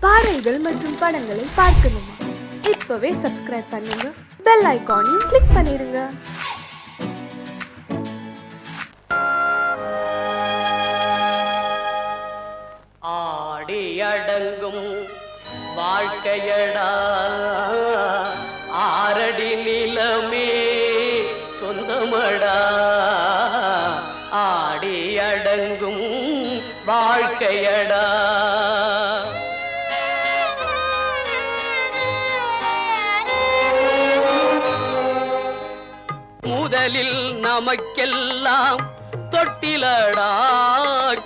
பாடல்கள் மற்றும் படங்களை பார்க்கணுமா? இப்பவே சப்ஸ்கிரைப் பண்ணுங்க, பெல் ஐகானையும் கிளிக் பண்ணிருங்க. ஆடி அடங்கும் வாழ்க்கையடா, ஆரடி நிலமே சொந்தமடா. ஆடி அடங்கும் வாழ்க்கையடா. முதலில் நமக்கெல்லாம் தொட்டிலடா,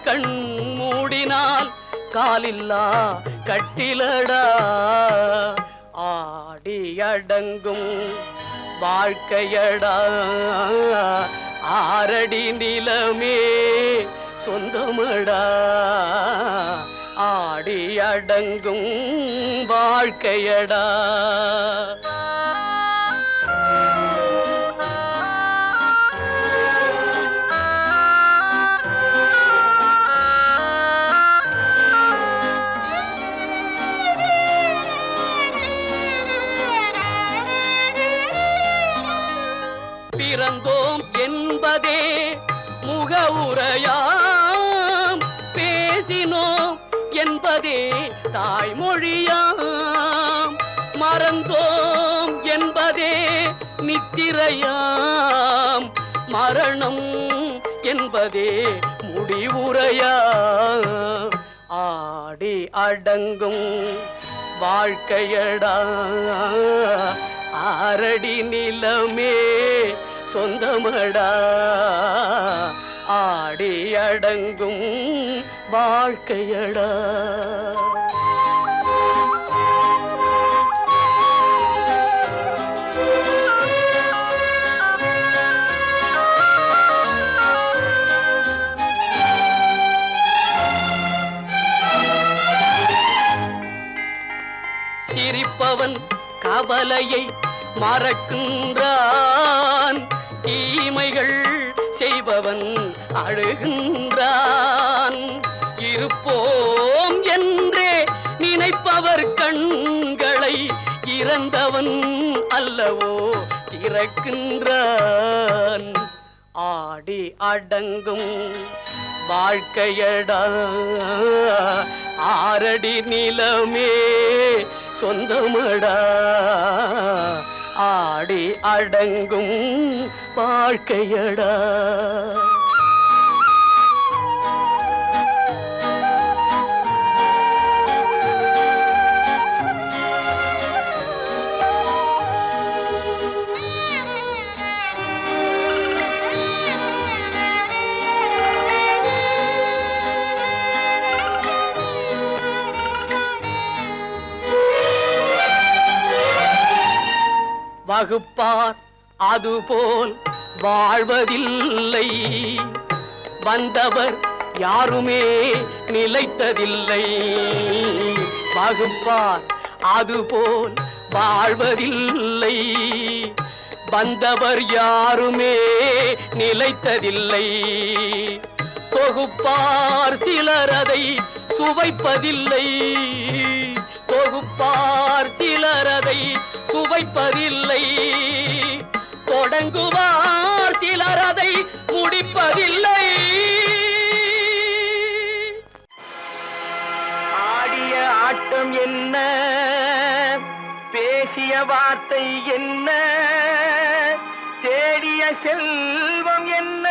கண் மூடினால் காலில்லா கட்டிலடா. ஆடி அடங்கும் வாழ்க்கையடா, ஆரடி நிலமே சொந்தமடா. ஆடி அடங்கும் வாழ்க்கையடா. பிறந்தோம் என்பதே முகவுரையாம், பேசினோம் என்பதே தாய்மொழியாம், மறந்தோம் என்பதே நித்திரையாம், மரணம் என்பதே முடிவுரையாம். ஆடி அடங்கும் வாழ்க்கையடா, ஆரடி நிலமே சொந்தமடா. ஆடி அடங்கும் வாழ்க்கையடா. சிரிப்பவன் கவலையை மறக்கின்றான், தீமைகள் செய்பவன் அழுகின்றான். இருப்போம் என்றே நினைப்பவர் கண்களை இறந்தவன் அல்லவோ திறக்கின்றான். ஆடி அடங்கும் வாழ்க்கையடா, ஆரடி நிலமே சொந்தமடா. ஆடி அடங்கும் வாழ்க்கையடா. வகுப்பார் அதுபோல் வாழ்வதில்லை, வந்தவர் யாருமே நிலைத்ததில்லை. வகுப்பார் அதுபோல் வாழ்வதில்லை, வந்தவர் யாருமே நிலைத்ததில்லை. தொகுப்பார் சிலர் அதை சுவைப்பதில்லை, தொகுப்பார் சிலர் அதை சுவைப்பதில்லை. தொடங்குவார் சிலர் அதை முடிப்பதில்லை. ஆடிய ஆட்டம் என்ன, பேசிய வார்த்தை என்ன, தேடிய செல்வம் என்ன,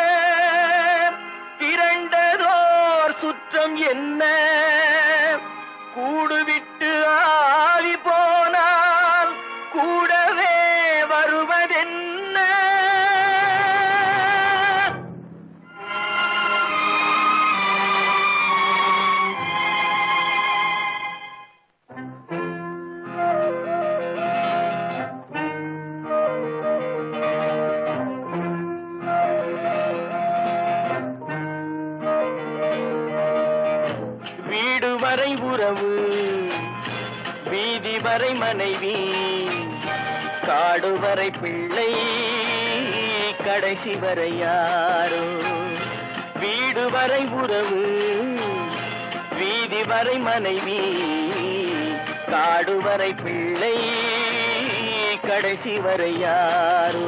திரண்டதோர் சுற்றம் என்ன, கூடுவிட்டு ஆவி போனால் கூடவே வருவதென்ன. வீடு வரை உறவு, வீதி வரை மனைவி, காடு வரை பிள்ளை, கடைசி வரை யாரோ. வீடு வரை உறவு, வீதி வரை மனைவி, காடுவரை பிள்ளை கடைசி வரை யாரோ.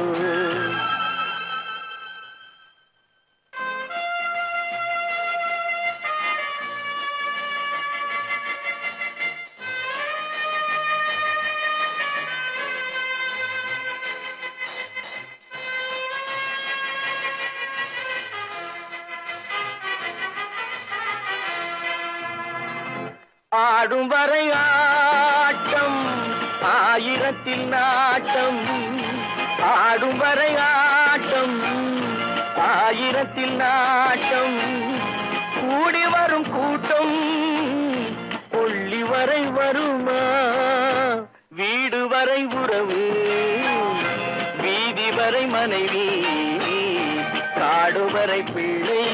ஆடும் வரை ஆட்டம் ஆயிரத்தில் நாட்டம், ஆடும் வரை ஆட்டம் ஆயிரத்தில் நாட்டம், கூடி வரும் கூட்டம் கொள்ளி வரை வருமா, வீடு வரை உறவு வீதி வரை மனைவி, காடு வரை பிள்ளை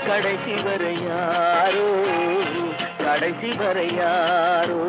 கடைசி வரை யாரோ, கடைசி வரை யாரோ.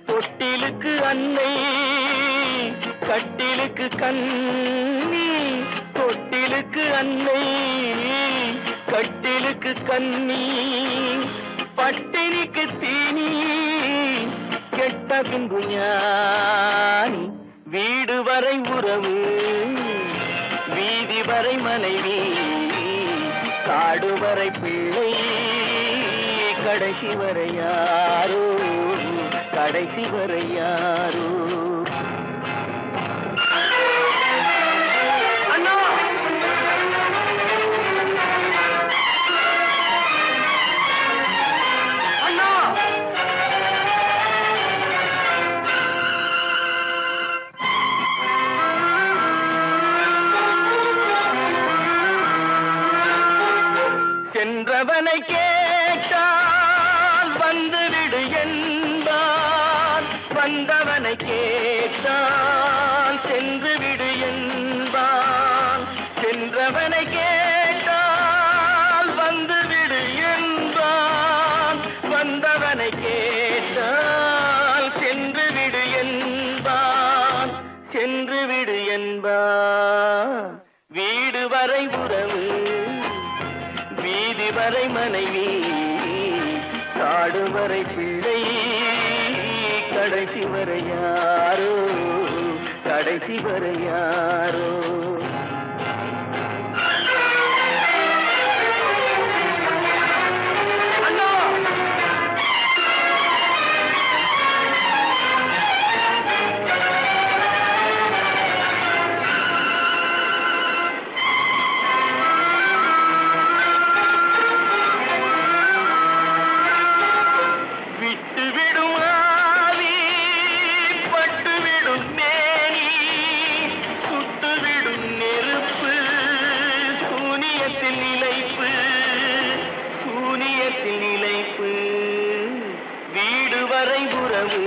தொட்டிலுக்கு அன்னை கட்டிலுக்கு கண்ணி, தொட்டிலுக்கு அன்னை கட்டிலுக்கு கண்ணி, பட்டினிக்கு தீனி கெட்ட பின்பு ஞானி, வீடு வரை உறவு வீதி வரை மனைவி, காடு வரை பிள்ளை கடைசி வரை யாரோ, கடைசி வரை யாரோ. அண்ணா அண்ணா சென்றவனை கேட்டால் வந்துவிடு என்பான், வந்தவனை கேட்டால் சென்று விடு என்பான், சென்றவனை கேட்டால் வந்துவிடு என்பான், வந்தவனை கேட்டால் சென்று விடு என்பான், சென்று விடு என்பான், வீடு வரை உறவு வீதி வரை மனைவி, காடு வரை பிள்ளை கடைசி வரை யாரோ, கடைசி வரை யாரோ. வீடு வரை உறவு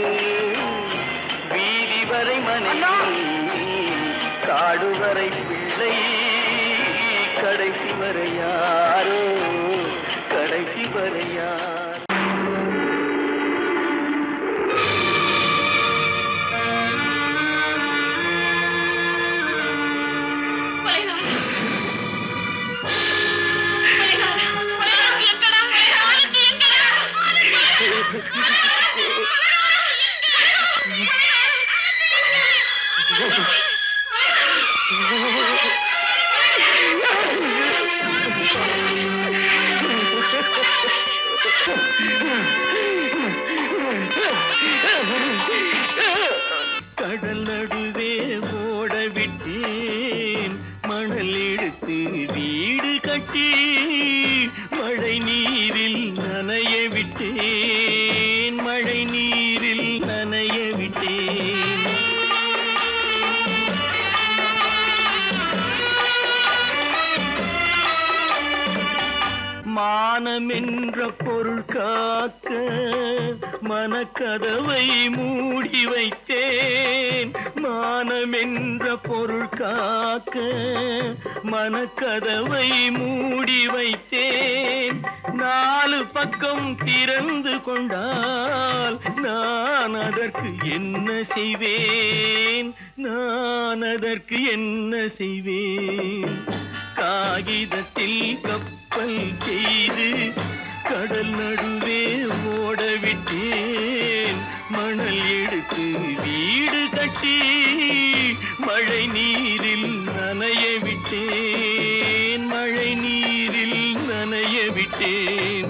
வீதி வரை மனைவி, காடு வரை பிள்ளை கடைசி வரை யாரோ, கடைசி வரை யாரோ. கடல் நடுவே ஓட விட்டேன், மணல் எடுத்து வீடு கட்டி மழை நீரில் நனைய விட்டேன், மழை நீரில் நனைய விட்டேன். மான மானமென்ற பொருள் காக்க மனக்கதவை மூடி வைத்தேன். மானமென்ற பொருள் காக்க மனக்கதவை மூடி வைத்தேன். 4 பக்கம் திறந்து கொண்டால் நான் அதற்கு என்ன செய்வேன்? நான் அதற்கு என்ன செய்வேன்? காகிதத்தில் கப்பல் செய்து கடல் நடுவே ஓடவிட்டேன். மணல் எடுத்து வீடு கட்டி மழை நீரில் நனைய விட்டேன். மழை நீரில் நனைய விட்டேன்.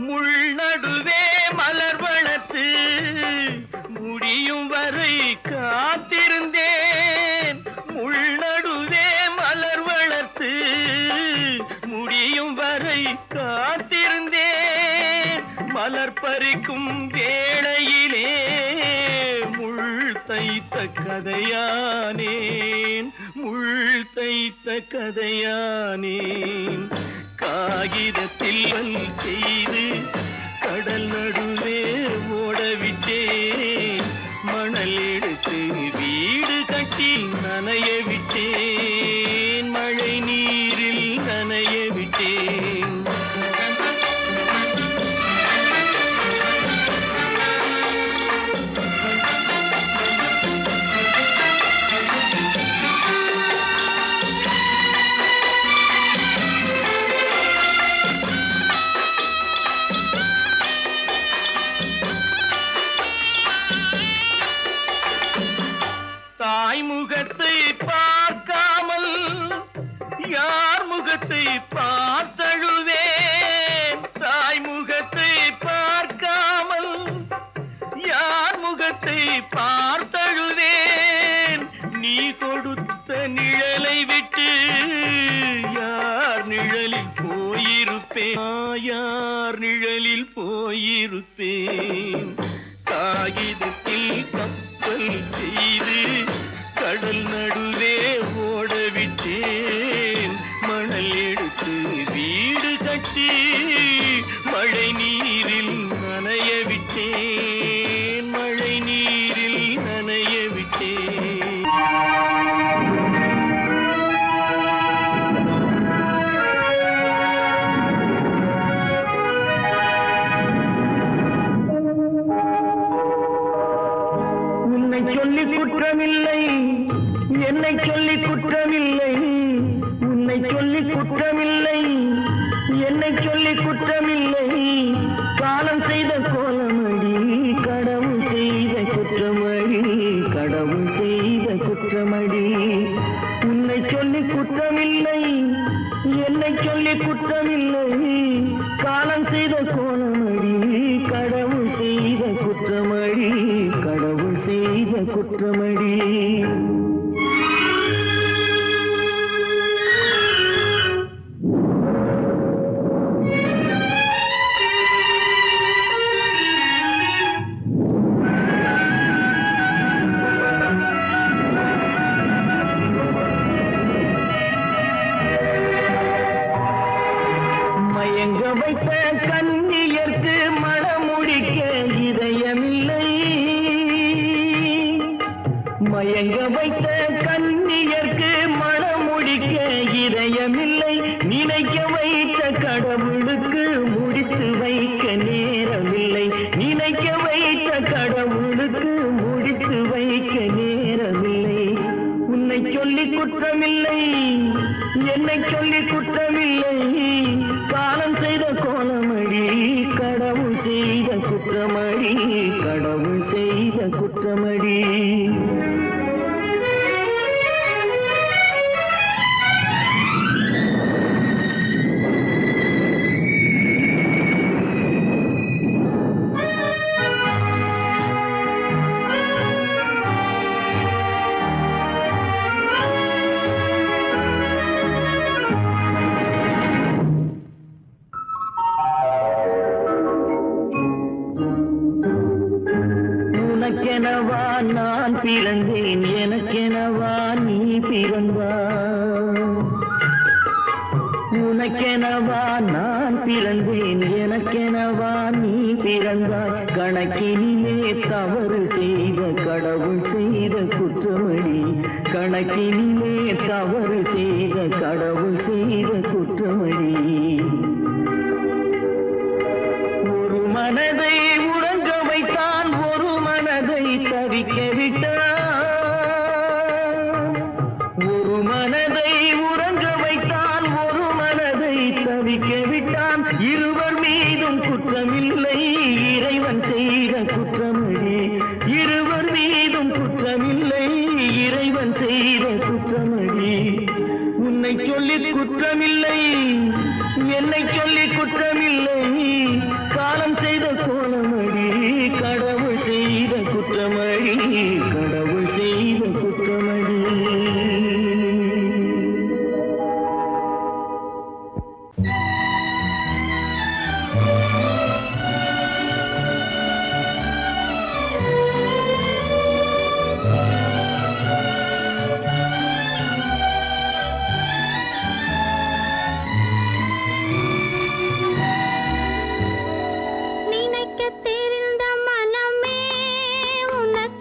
முள்நடுவே மலர் வளர்த்து முடியும் வரை காத்திருந்தேன். முள்நடுவே மலர் வளர்த்து முடியும் வரை காத்திருந்தேன். மலர் பறிக்கும் வேளையிலே முள் தைத்த கதையானேன். முள் தைத்த கதையானேன். காகிதத்தில் செய்து கடல் நடுவே ஓடவிட்டேன். மணல் எடுத்து வீடு கட்டி நனைய விட்டேன். மழை நீரில் நனைய விட்டேன். தாய் முகத்தை பார்க்காமல் யார் முகத்தை பார்த்தழுவேன். தாய் முகத்தை பார்க்காமல் யார் முகத்தை பார்த்தழுவேன். நீ கொடுத்த நிழலை விட்டு யார் நிழலில் போயிருப்பேன்? யார் நிழலில் போயிருப்பேன்? காகிதத்தில் கப்பல் செய்து கடல் நடுவே ஓடவிட்டேன். மணல் எடுத்து வீடு கட்டி மழை நீரில் நனைய விட்டேன். மழை நீரில் நனைய விட்டேன். உன்னை சொல்லி குற்றமில்லை, என்னை சொல்லி குற்றமில்லை. உன்னை சொல்லி குற்றமில்லை, என்னை சொல்லி குற்றமில்லை. காலம் செய்த கோலமடி, கடவுள் செய்த குற்றமடி. கடவுள் செய்த குற்றமடி. உன்னை சொல்லி குற்றமில்லை, என்னை சொல்லி குற்றமில்லை. காலம் செய்த கோலமடி, கடவுள் செய்த குற்றமடி. கடவுள் செய்த குற்றமடி. மயங்க வைத்த கன்னியர்க்கு மணமுடிக்க இதயமில்லை. மயங்க வைத்த கன்னியர்க்கு மணமுடிக்க இதயமில்லை. நினைக்க வைத்த கடவுளுக்கு முடித்து வைக்க நேரமில்லை. நினைக்க வைத்த கடவுளுக்கு முடித்து வைக்க நேரமில்லை. உன்னை சொல்லி குற்றமில்லை, என்னை சொல்லி குற்றமில்லை. காலம் செய்த கோலமடி, கடவுள் செய்த குற்றமடி. கடவுள் செய்த குற்றமடி. பிறந்தேன் எனக்கெனவா நீ பிறந்தாய் உனக்கெனவா நான் பிறந்தேன் எனக்கெனவா நீ பிறந்தாய் கணக்கினிலே தவறு செய்த கடவுள் செய்த குற்றமடி கணக்கினிலே தவறு செய்த கடவுள் செய்த குற்றமடி ஒரு மனதை உறங்க வைத்தான் ஒரு மனதை தவிக்க விட்டான் ஒரு மனதை உறங்க வைத்தான் ஒரு மனதை தவிக்க விட்டான் இருவர் மீதும் குற்றமில்லை இறைவன் செய்த குற்றமடி இருவர் மீதும் குற்றமில்லை இறைவன் செய்த குற்றமடி உன்னை சொல்லி குற்றமில்லை என்னை சொல்லி குற்றமில்லை காலம் செய்த கோலமடி கடவுள் செய்த குற்றமடி கடவுள் செய்த குற்றமடி நினைக்க தெரிந்த மனமே உனக்கு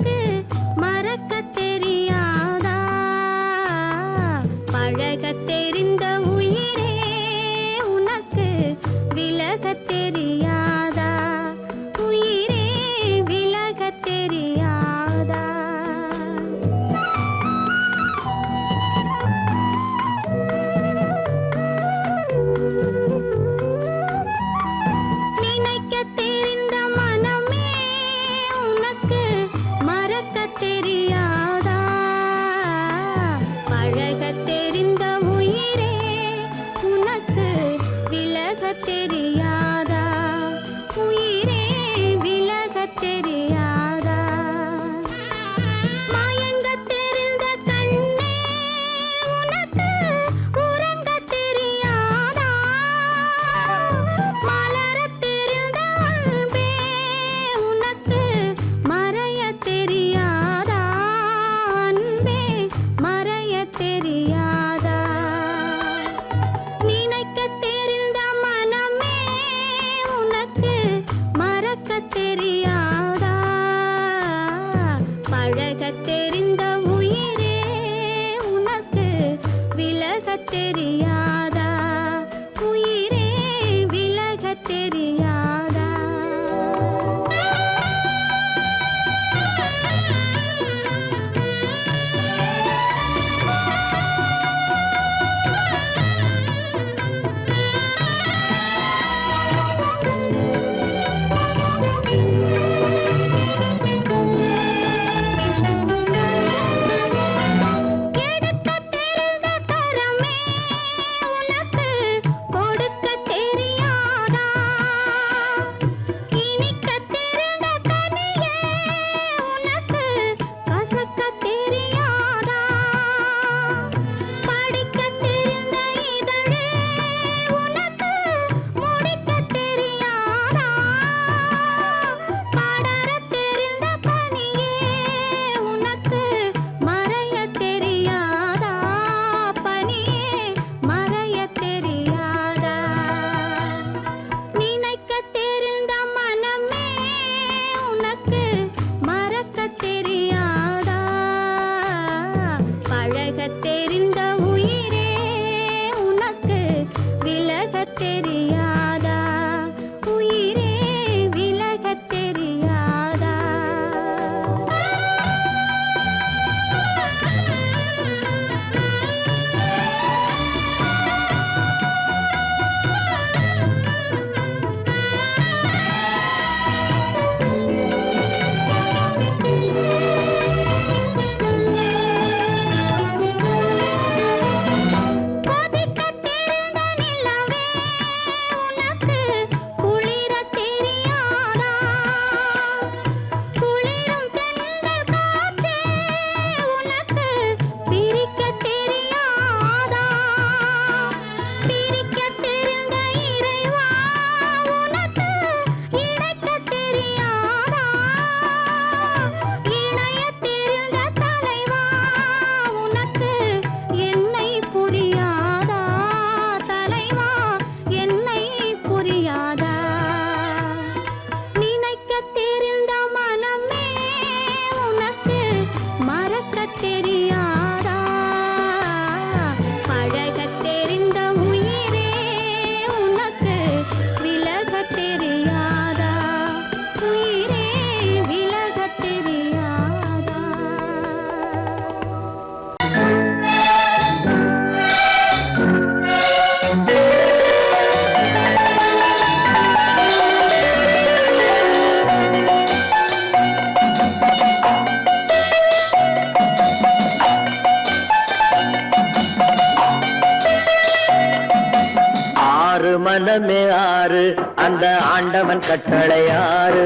மனமே ஆறு அந்த ஆண்டவன் கட்டளை ஆறு.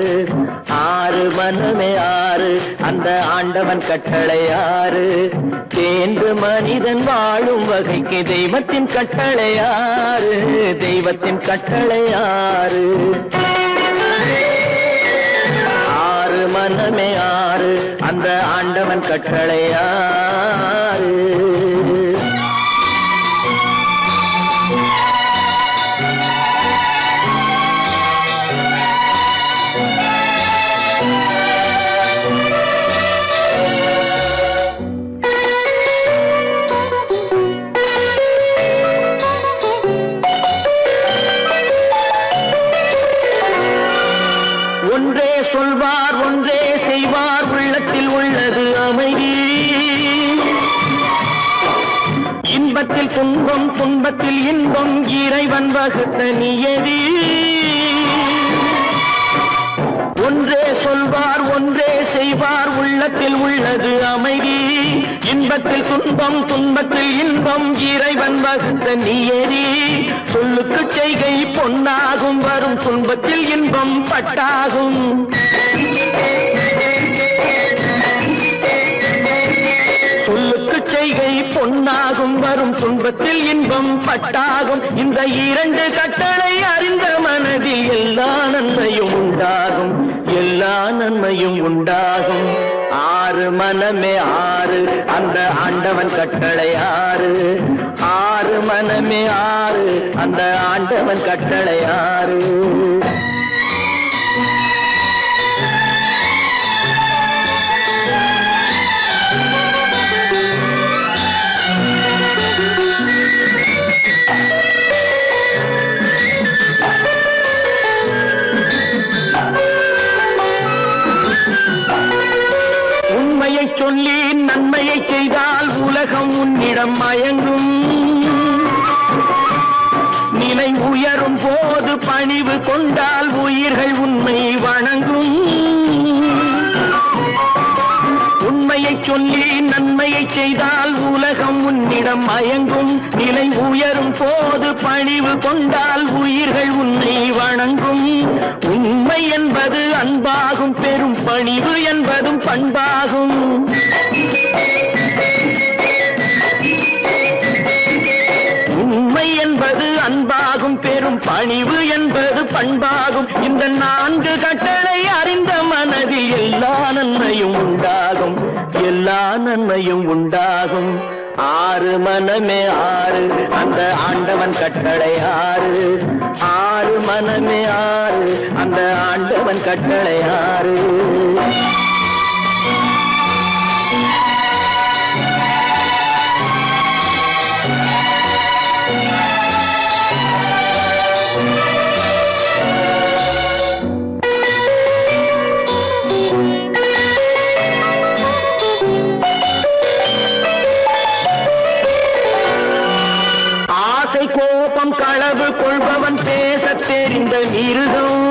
ஆறு மனமே ஆறு அந்த ஆண்டவன் கட்டளை ஆறு. தேர்ந்து மனிதன் வாழும் வகைக்கு தெய்வத்தின் கட்டளை ஆறு. தெய்வத்தின் கட்டளை ஆறு. ஆறு மனமே ஆறு அந்த ஆண்டவன் கட்டளை ஆறு. ஒன்றே சொல்வார் ஒன்றே செய்வார் உள்ளத்தில் உள்ளது அமைதி. இன்பத்தில் துன்பம் துன்பத்தில் இன்பம் இறைவன் வகுத்த நியதி. ஒன்றே சொல்வார் ஒன்றே செய்வார் உள்ளத்தில் உள்ளது அமைதி. இன்பத்தில் துன்பம் துன்பத்தில் இன்பம் இறைவன் வகுத்த நியதி. சொல்லுக்கு செய்கை பொன்னாகும் வரும் துன்பத்தில் இன்பம் பட்டாகும். சொல்லுக்கு செய்கை பொன்னாகும் வரும் துன்பத்தில் இன்பம் பட்டாகும். இந்த இரண்டு கட்டளை அறிந்த மனதில் எல்லா நன்மையும் உண்டாகும். எல்லா நன்மையும் உண்டாகும். ஆறு மனமே ஆறு அந்த ஆண்டவன் கட்டளை ஆறு. ஆறு மனமே ஆறு அந்த ஆண்டவன் கட்டளை ஆறு. உண்மையை சொல்லி நன்மையை செய்தால் உலகம் உன்னிடம் மயங்கும். நிலை உயரும் போது பணிவு கொண்டால் உயிர்கள் உன்னை வணங்கும். உண்மையை சொல்லி நன்மையை செய்தால் உலகம் உன்னிடம் மயங்கும். நிலை உயரும் போது பணிவு கொண்டால் உயிர்கள் உன்னை வணங்கும். உண்மை என்பது அன்பாகும் பெரும் பணிவு என்பதும் பண்பாகும். உண்மை என்பது அன்பாகும் பெரும் பணிவு என்பது பண்பாகும். இந்த நான்கு கட்டளை அறிந்த மனதில் எல்லா நன்மையும் உண்டாகும். எல்லா நன்மையும் உண்டாகும். ஆறு மனமே ஆறு அந்த ஆண்டவன் கட்டளை ஆறு. ஆறு மனமே ஆறு அந்த ஆண்டவன் கட்டளை ஆறு. கோபம் களவு கொள்பவன் பேச தெரிந்த மிருகம்.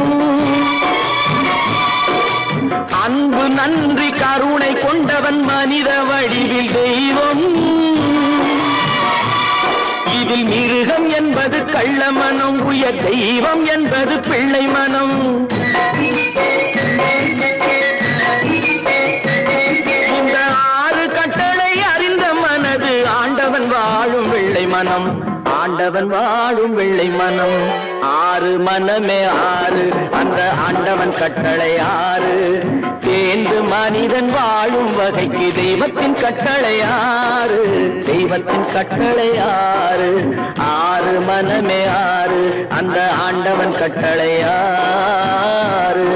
அன்பு நன்றி கருணை கொண்டவன் மனித வடிவில் தெய்வம். இதில் மிருகம் என்பது கள்ள மனம். உயர் தெய்வம் என்பது பிள்ளை மனம். இந்த ஆறு கட்டளை அறிந்த மனது ஆண்டவன் வாழும் வெள்ளை மனம். ஆண்டவன் வாழும் வெள்ளை மனம். ஆறு மனமே ஆறு அந்த ஆண்டவன் கட்டளை ஆறு. தேர்ந்து மனிதன் வாழும் வகைக்கு தெய்வத்தின் கட்டளை ஆறு. தெய்வத்தின் கட்டளை ஆறு. ஆறு மனமே ஆறு அந்த ஆண்டவன் கட்டளை ஆறு.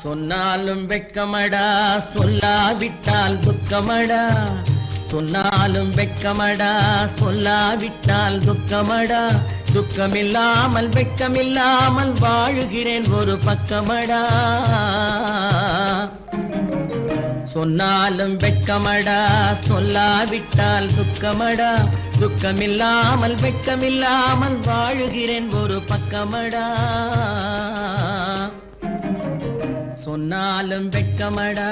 சொன்னாலும் வெட்கமடா, சொல்லாவிட்டால் துக்கமடா. சொன்னாலும் வெட்கமடா சொல்லாவிட்டால் துக்கமடா துக்கமில்லாமல் வெட்கமில்லாமல் வாழுகிறேன் ஒரு பக்கமடா சொன்னாலும் வெட்கமடா சொல்லாவிட்டால் துக்கமடா துக்கமில்லாமல் வெட்கமில்லாமல் வாழுகிறேன் ஒரு பக்கமடா சொன்னாலும் வெட்கமடா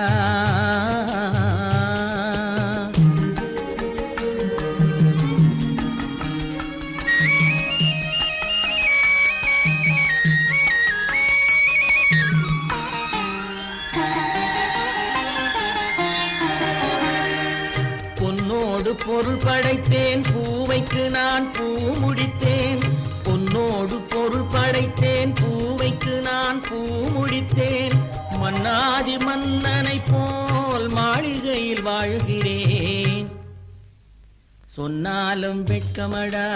பொருள் படைத்தேன் பூவைக்கு நான் பூ முடித்தேன் பொன்னோடு பொருள் படைத்தேன் பூவைக்கு நான் பூ முடித்தேன் மன்னாதி மன்னனை போல் மாளிகையில் வாழ்கிறேன் சொன்னாலும் வெட்கமடா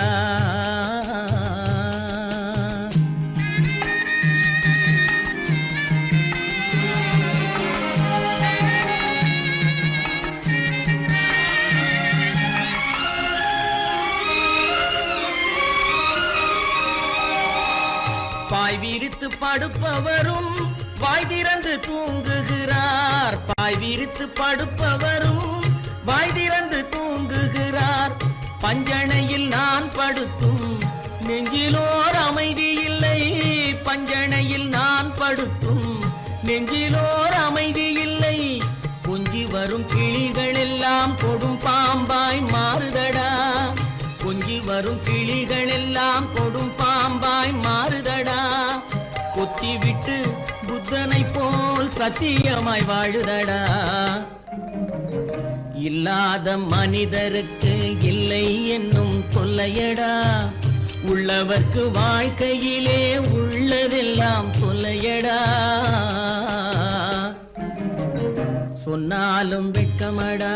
பாய் விரித்து படுப்பவரும் வாய் திறந்து தூங்குகிறார் பாய் விரித்து படுப்பவரும் வாய் திறந்து தூங்குகிறார் பஞ்சணையில் நான் படுத்தும் நெஞ்சிலோர் அமைதி இல்லை பஞ்சணையில் நான் படுத்தும் நெஞ்சிலோர் அமைதி இல்லை கொஞ்சி வரும் கிளிகள் எல்லாம் கொடும் பாம்பாய் மாறுதடா கொஞ்சி வரும் கிளிகள் எல்லாம் கொடும் பாம்பாய் மாறுதடா கொத்தி விட்டு புத்தனை போல் சத்தியமாய் வாழுதடா இல்லாத மனிதருக்கு இல்லை என்னும் தொல்லையடா உள்ளவர்க்கு வாழ்க்கையிலே உள்ளதெல்லாம் தொல்லையடா சொன்னாலும் வெட்கமடா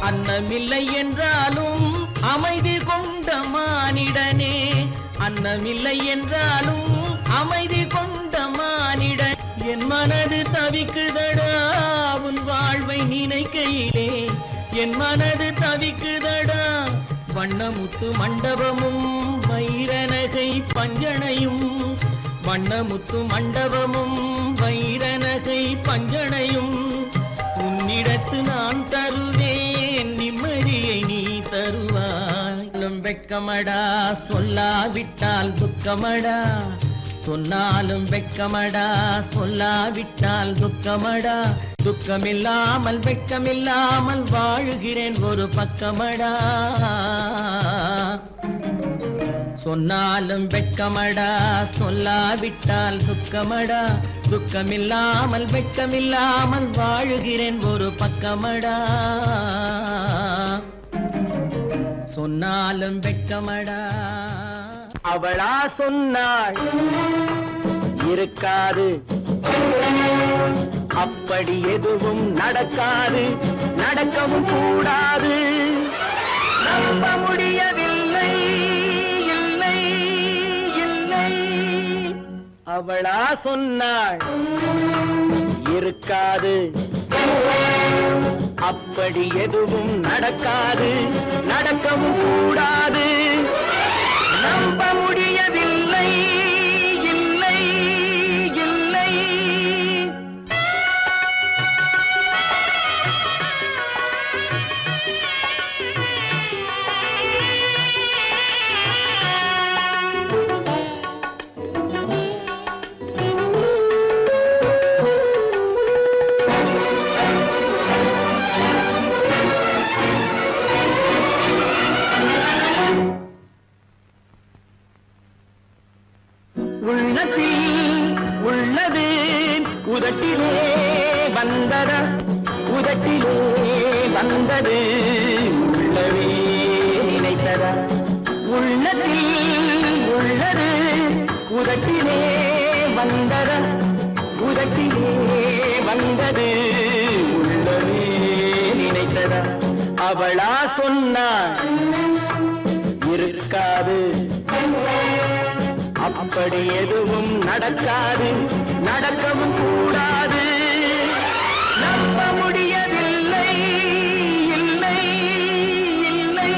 அன்னமில்லை என்றாலும் அமைதி கொண்ட மானிடனே அன்னமில்லை என்றாலும் அமைதி கொண்ட மானிடன் என் மனது தவிக்குதடா உன் வாழ்வை நினைக்கையிலே என் மனது தவிக்குதடா வண்ணமுத்து மண்டபமும் வைரநகை பஞ்சனையும் வண்ணமுத்து மண்டபமும் வைரநகை பஞ்சனையும் உன்னிடத்து நான் தருவேன் நிம்மதியை நீ தருவாய் வெட்கமடா சொல்லாவிட்டால் துக்கமடா சொன்னாலும் வெட்கமடா சொல்லாவிட்டால் துக்கமடா துக்கமில்லாமல் வெட்கமில்லாமல் வாழுகிறேன் ஒரு பக்கமடா சொன்னாலும் வெட்கமடா சொல்லாவிட்டால் துக்கமடா துக்கமில்லாமல் வெட்கமில்லாமல் வாழுகிறேன் ஒரு பக்கமடா சொன்னாலும் வெட்கமடா அவளா சொன்னாள் இருக்காது அப்படி எதுவும் நடக்காது நடக்கவும் கூடாது நம்ப முடியவில்லை இல்லை இல்லை அவளா சொன்னாள் இருக்காது அப்படி எதுவும் நடக்காது நடக்கவும் கூடாது நம்ப முடியவில்லை இல்லை இல்லை உள்ளது உதட்டிலே வந்ததா உதட்டிலே வந்தது உள்ளவே நினைத்ததா உள்ளத்தில் உள்ளது உதட்டிலே வந்ததா உதட்டிலே வந்தது அவளா சொன்னாள் இருக்காது, அப்படி எதுவும் நடக்காது, நடக்கவும் கூடாது. நம்ப முடியவில்லை, இல்லை இல்லை.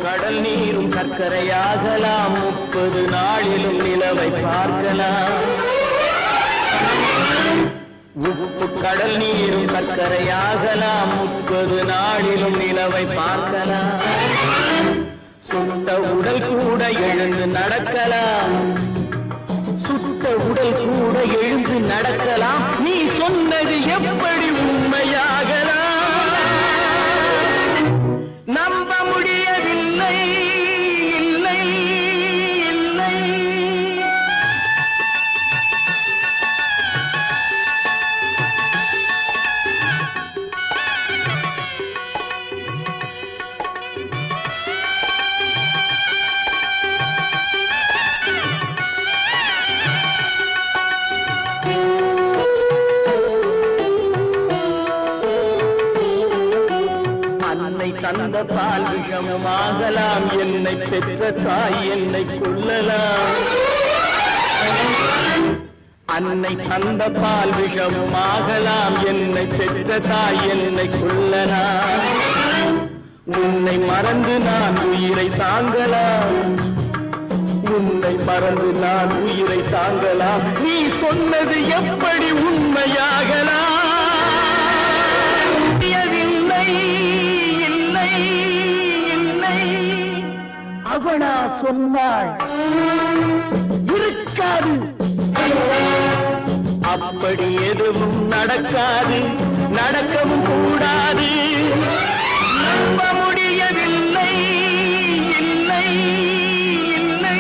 கடல் நீரும் சர்க்கரையாகலாம், 30 நாளிலும் நிலவை பார்க்கலாம். உப்பு கடல் நீரும் சர்க்கரையாகலாம், 30 நாளிலும் நிலவை பார்க்கலாம். சுட்ட உடல் கூட எழுந்து நடக்கலாம், சுட்ட உடல் கூட எழுந்து நடக்கலாம். நீ சொன்னது எப்படி உண்மையாகலாம்? நம்ப முடியவில்லை, இல்லை இல்லை. அன்னை தந்த பால் விஷமாகலாம், என்னை பெற்ற தாய் என்னை கொல்லலாம். அன்னை தந்த பால் விஷமாகலாம், என்னை பெற்ற தாய் என்னை கொல்லலாம். உன்னை மறந்து நான் உயிரை தாங்கலாம், உன்னை மறந்து நான் உயிரை தாங்கலாம். நீ சொன்னது எப்படி உண்மையாகலாம்? இல்லை இல்லை. அவளா சொன்னாள் இருக்காது, அப்படி எதுவும் நடக்காது, நடக்கவும் கூடாது. நம்ப முடியவில்லை, இல்லை இல்லை.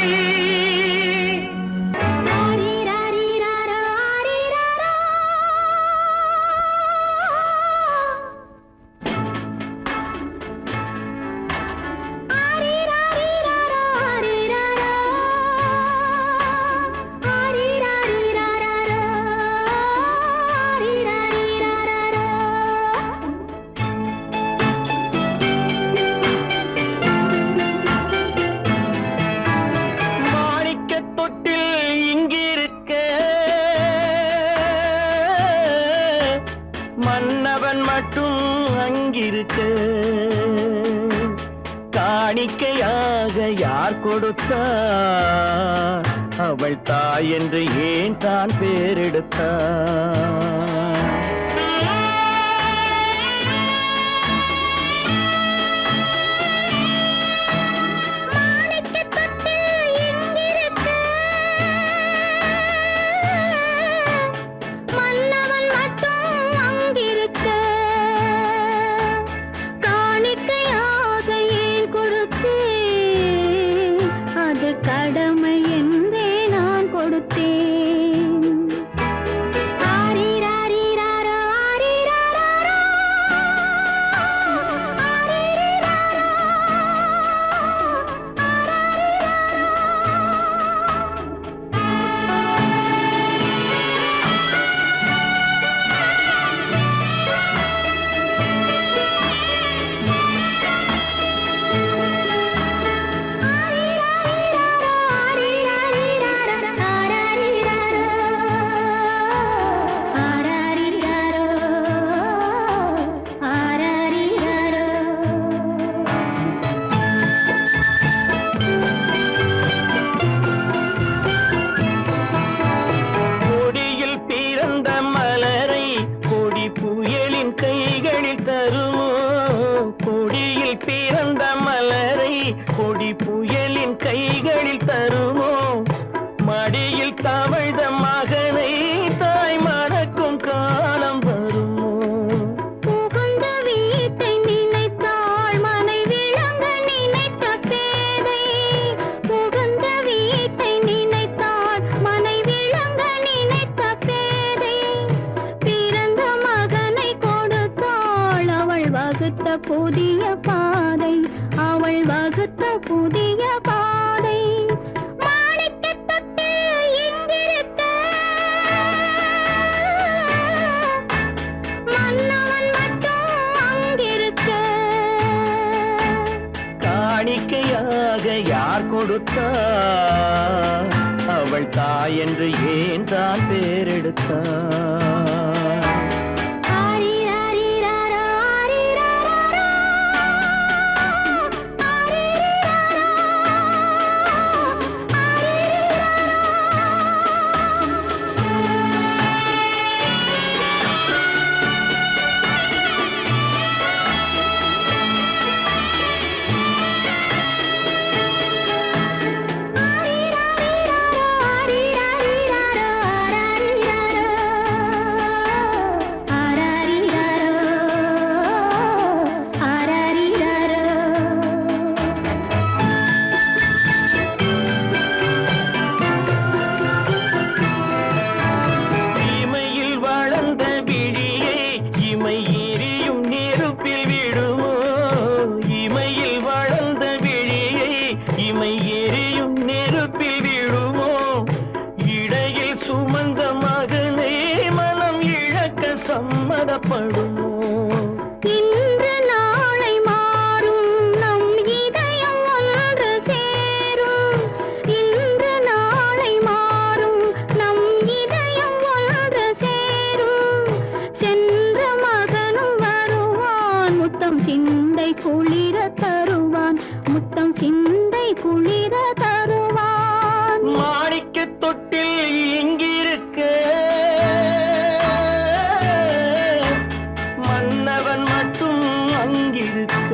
மன்னவன் மட்டும் அங்கிருக்க, காணிக்கையாக யார் கொடுத்தார்? அவள் தாய் என்று ஏன் தான் பேரெடுத்தார்? கடமை என்றே நான் கொடுத்தேன். ஆரிராரிராரோ, ஆரிராராரோ, ஆரிராரோ, கொடி புயலின் கைகளில் தருமோ? மடியில் தவழ்ந்த மகனை தாய் மறக்கும் காலம் வருமோ? புகுந்த வீட்டை நினைத்தாள் மனை விளங்க நினைத்த பேதை, புகுந்த வீட்டை யார் கொடுத்தா அவள் தாய் என்று ஏன் தான் பேரெடுத்தா ஆரிராரிராரோ, ஆரிராராரோ. ஆரிராரோ, இமையில் வளர்ந்த விழியை இமை எரியும் நெருப்பில் விடுமோ இமையில் வளர்ந்த விழியை இமை எரியும் நெருப்பில் விடுமோ இடையில் சுமந்த மகனை மனம் இழக்க சம்மதப்படுமோ இன்று நாளை மாறும் நம் இதயம் ஒன்று சேரும். இன்று நாளை மாறும் நம் இதயம் ஒன்று சேரும். சென்ற மகனும் வருவான், முத்தம் சிந்தை குளிர தருவான், முத்தம் சிந்தை குளிர தருவான். மாணிக்க தொட்டில் இங்கிருக்க மன்னவன் மட்டும் அங்கிருக்க